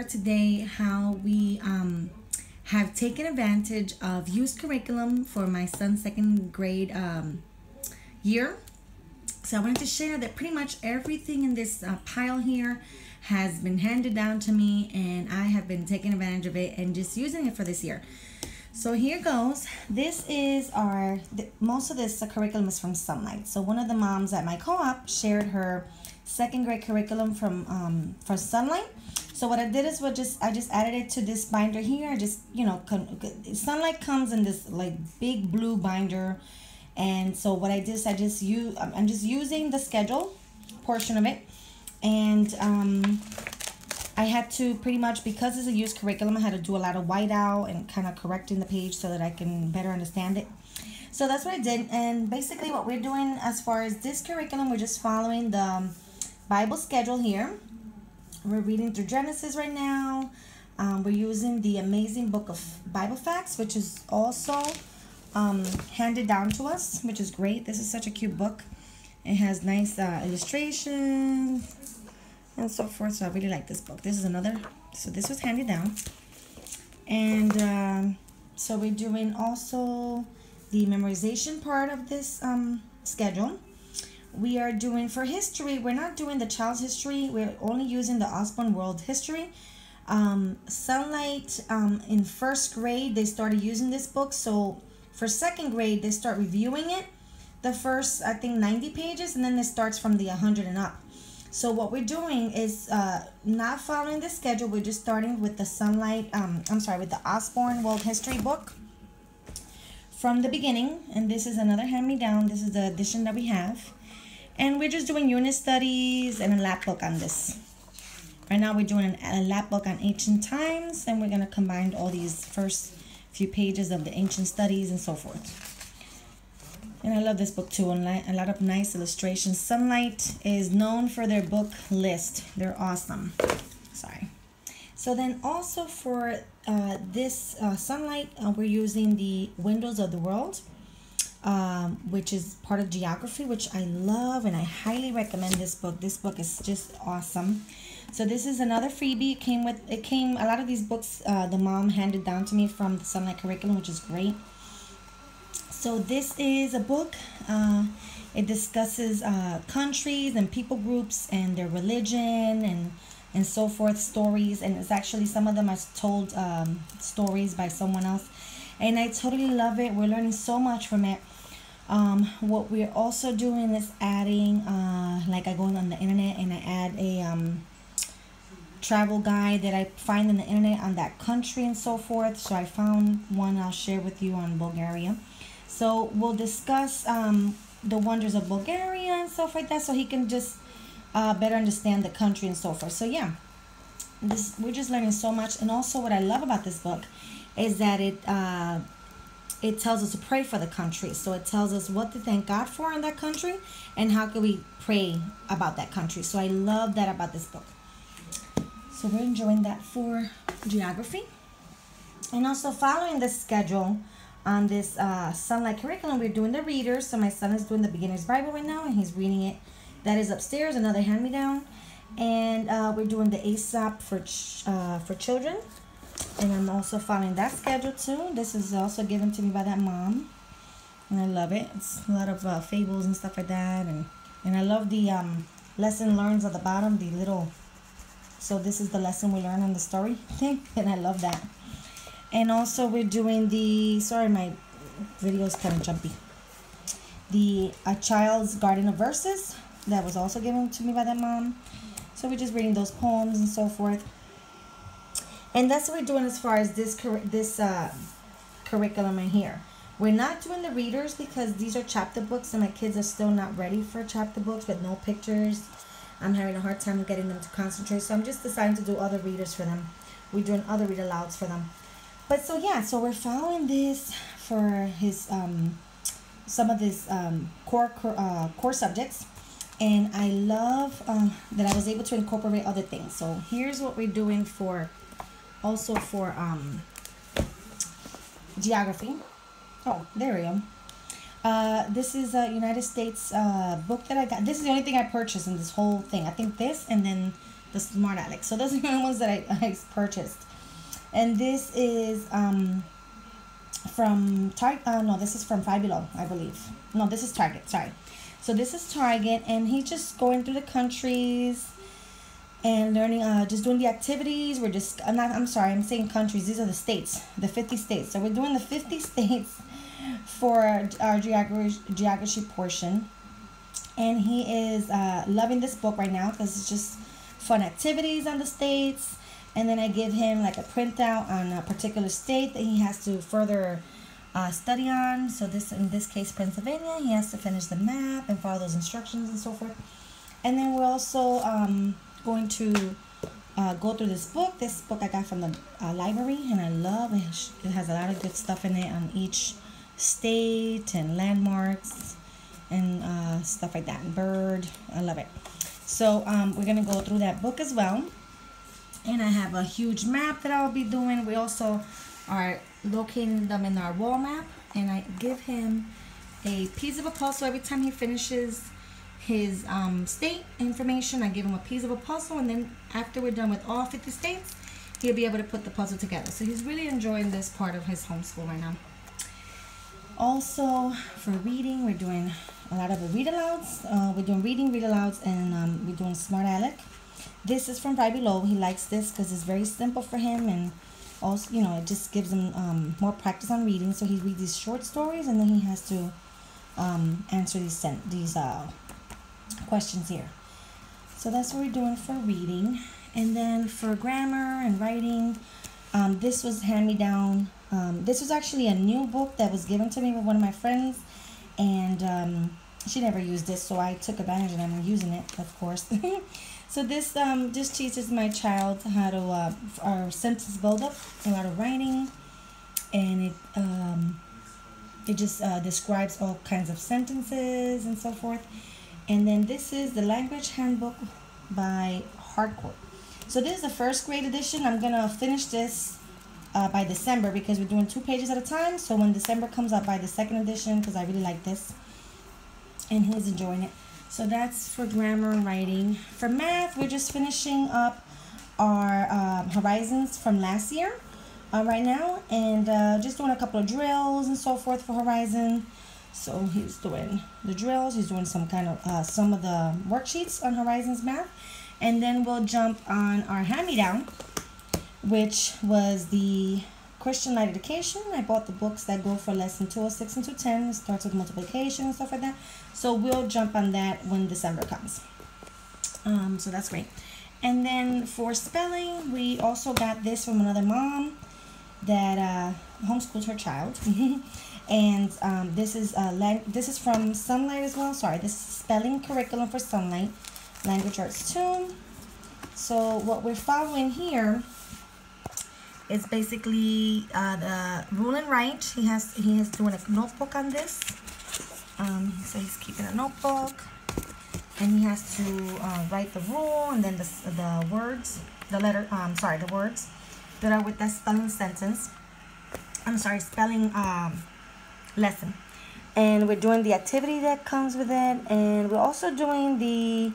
share today how we have taken advantage of used curriculum for my son's second grade year. So I wanted to share that pretty much everything in this pile here has been handed down to me, and I have been taking advantage of it and just using it for this year. So here goes. This is most of this curriculum is from Sunlight. So one of the moms at my co-op shared her second grade curriculum from for Sunlight. So what I did is I just added it to this binder here. I just, Sunlight comes in this like big blue binder, and so what I did is I'm just using the schedule portion of it, and I had to pretty much, because it's a used curriculum, I had to do a lot of whiteout and kind of correcting the page so that I can better understand it. So that's what I did. And basically what we're doing as far as this curriculum, we're just following the Bible schedule here. We're reading through Genesis right now. We're using the Amazing Book of Bible Facts, which is also handed down to us, which is great. This is such a cute book. It has nice illustrations and so forth. So I really like this book. This was handed down. And so we're doing also the memorization part of this schedule. We are doing, for history, we're not doing the child's history. We're only using the Osborne World History. Sunlight, in first grade, they started using this book. So for second grade, they start reviewing it. The first, I think, 90 pages, and then it starts from the 100 and up. So what we're doing is not following the schedule. We're just starting with the with the Osborne World History book from the beginning. And this is another hand-me-down. This is the edition that we have. And we're just doing unit studies and a lap book on this. Right now we're doing a lap book on ancient times, and we're going to combine all these first few pages of the ancient studies and so forth. And I love this book too. A lot of nice illustrations. Sunlight is known for their book list. They're awesome. Sorry. So then also for this Sunlight, we're using the Windows of the World, which is part of geography, which I love, and I highly recommend this book. This book is just awesome. So this is another freebie. It came a lot of these books the mom handed down to me from the Sunlight curriculum, which is great. So this is a book. It discusses countries and people groups and their religion and so forth, stories. And it's actually, some of them are told stories by someone else. And I totally love it. We're learning so much from it. What we're also doing is adding, like I go on the internet and I add a travel guide that I find on the internet on that country and so forth. So I found one I'll share with you on Bulgaria. So we'll discuss the wonders of Bulgaria and stuff like that, so he can just better understand the country and so forth. So yeah, we're just learning so much. And also what I love about this book is that it tells us to pray for the country. So it tells us what to thank God for in that country and how can we pray about that country. So I love that about this book. So we're enjoying that for geography. And also following the schedule on this Sunlight curriculum, we're doing the readers. So my son is doing the Beginner's Bible right now, and he's reading it. That is upstairs, another hand-me-down. And we're doing the Aesop for children. And I'm also following that schedule too. This is also given to me by that mom, and I love it. It's a lot of fables and stuff like that. And I love the lesson learns at the bottom, the little. So this is the lesson we learn in the story thing, and I love that. And also we're doing sorry, my video is kind of jumpy. A Child's Garden of Verses, that was also given to me by that mom. So we're just reading those poems and so forth. And that's what we're doing as far as this curriculum in here. We're not doing the readers because these are chapter books, and my kids are still not ready for chapter books with no pictures. I'm having a hard time getting them to concentrate, so I'm just deciding to do other readers for them. We're doing other read alouds for them. But so yeah, so we're following this for his some of his core subjects, and I love that I was able to incorporate other things. So here's what we're doing for geography. Oh, there we go. This is a United States book that I got. This is the only thing I purchased in this whole thing. I think this, and then the Smart Alex. So those are the only ones that I purchased. And this is from Target. No, this is from Five Below, I believe. No, this is Target. Sorry. So this is Target, and he's just going through the countries and learning, just doing the activities. We're just, I'm sorry, I'm saying countries. These are the states, the 50 states. So we're doing the 50 states for our geography portion. And he is loving this book right now because it's just fun activities on the states. And then I give him like a printout on a particular state that he has to further study on. So in this case, Pennsylvania, he has to finish the map and follow those instructions and so forth. And then we're also going to go through this book. This book I got from the library, and I love it. It has a lot of good stuff in it on each state and landmarks and stuff like that, and bird. I love it. So we're gonna go through that book as well. And I have a huge map that I'll be doing. We also are locating them in our wall map, and I give him a piece of a puzzle every time he finishes his state information. I give him a piece of a puzzle, and then after we're done with all 50 states, he'll be able to put the puzzle together. So he's really enjoying this part of his homeschool right now. Also, for reading, we're doing a lot of the read-alouds. We're doing reading read-alouds, and we're doing Smart Alec. This is from Right Below. He likes this because it's very simple for him, and also, you know, it just gives him more practice on reading. So he reads these short stories, and then he has to answer these questions here. So that's what we're doing for reading. And then for grammar and writing, this was hand-me-down. This was actually a new book that was given to me by one of my friends, and she never used this, so I took advantage and I'm using it, of course. So this just teaches my child how to our sentence buildup, a lot of writing, and it just describes all kinds of sentences and so forth. And then this is the language handbook by Hardcore. So this is the first grade edition. I'm gonna finish this by December because we're doing 2 pages at a time. So when December comes up, by the second edition, because I really like this, and he's enjoying it. So that's for grammar and writing. For math, we're just finishing up our Horizons from last year right now, and just doing a couple of drills and so forth for Horizon. So he's doing the drills, he's doing some kind of some of the worksheets on Horizons math, and then we'll jump on our hand-me-down, which was the Christian Light Education. I bought the books that go for lesson 206 and 210. It starts with multiplication and stuff like that. So we'll jump on that when December comes. So that's great. And then for spelling, we also got this from another mom that homeschooled her child. And this is from Sunlight as well. Sorry, this is spelling curriculum for Sunlight, Language Arts 2. So what we're following here is basically the rule and write. He has doing a notebook on this. So he's keeping a notebook, and he has to write the rule and then the words, the words that are with that spelling sentence. Spelling lesson. And we're doing the activity that comes with it, and we're also doing the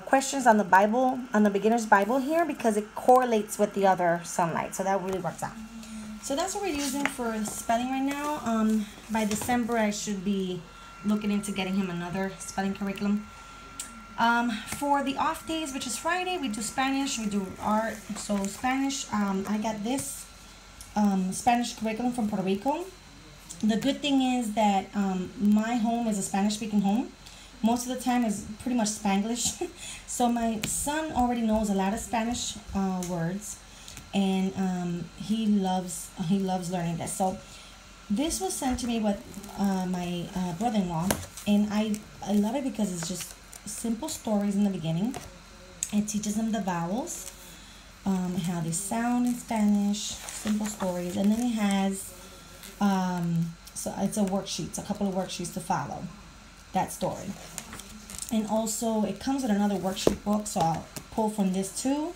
questions on the Bible, on the beginner's Bible here, because it correlates with the other Sunlight, so that really works out. So that's what we're using for spelling right now. By December, I should be looking into getting him another spelling curriculum. For the off days, which is Friday, we do Spanish, we do art. So Spanish, I got this Spanish curriculum from Puerto Rico. The good thing is that my home is a Spanish-speaking home. Most of the time is pretty much Spanglish. So my son already knows a lot of Spanish words, and he loves learning this. So this was sent to me with my brother-in-law, and I love it because it's just simple stories in the beginning. It teaches them the vowels, how they sound in Spanish, simple stories, and then it has so it's a worksheet, a couple of worksheets to follow that story. And also it comes with another worksheet book, so I'll pull from this too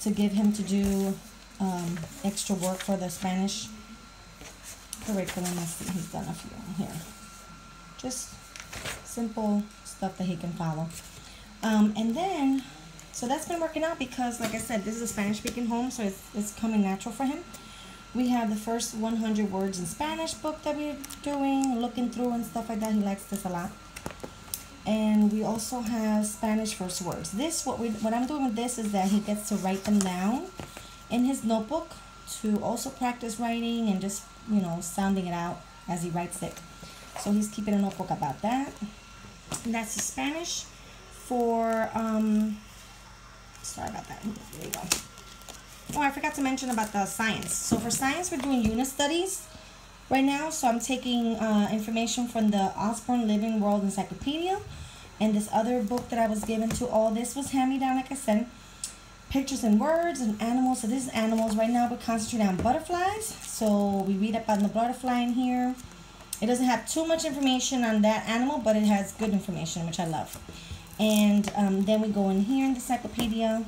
to give him to do extra work for the Spanish curriculum. Let's see, he's done a few here. Just simple stuff that he can follow. And then So that's been working out because, like I said, this is a Spanish-speaking home, so it's coming natural for him. We have the first 100 words in Spanish book that we're doing, looking through and stuff like that. He likes this a lot. And we also have Spanish first words. What I'm doing with this is that he gets to write them down in his notebook to also practice writing and just, you know, sounding it out as he writes it. So he's keeping a notebook about that. And that's the Spanish. For, sorry about that. There you go. Oh, I forgot to mention about the science. So for science, we're doing unit studies right now. So I'm taking information from the Osborne Living World Encyclopedia and this other book that I was given to. All this was hand-me-down, like I said. Pictures and words and animals. So this is animals. Right now we're concentrating on butterflies. So we read up on the butterfly in here. It doesn't have too much information on that animal, but it has good information, which I love. And then we go in here in the encyclopedia,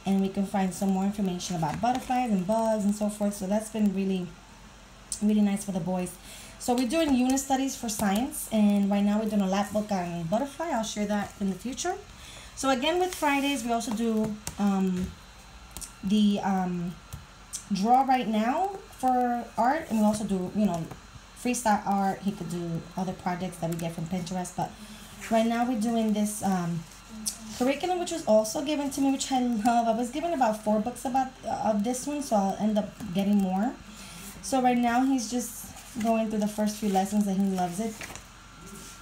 and we can find some more information about butterflies and bugs and so forth. So that's been really, really nice for the boys. So we're doing unit studies for science, and right now we're doing a lab book on butterfly. I'll share that in the future. So again, with Fridays, we also do the draw right now for art, and we also do, you know, freestyle art. He could do other projects that we get from Pinterest, but right now we're doing this curriculum, which was also given to me, which I love. I was given about 4 books of this one, so I'll end up getting more. So right now he's just going through the first few lessons, and he loves it.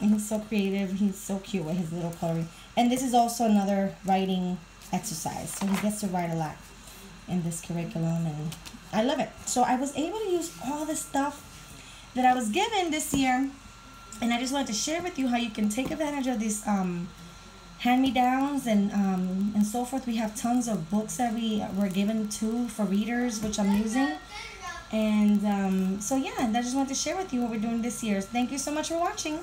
And he's so creative. He's so cute with his little coloring. And this is also another writing exercise, so he gets to write a lot in this curriculum, and I love it. So I was able to use all this stuff that I was given this year, and I just wanted to share with you how you can take advantage of these hand-me-downs and so forth. We have tons of books that we were given to for readers, which I'm using. And so yeah, I just wanted to share with you what we're doing this year. Thank you so much for watching.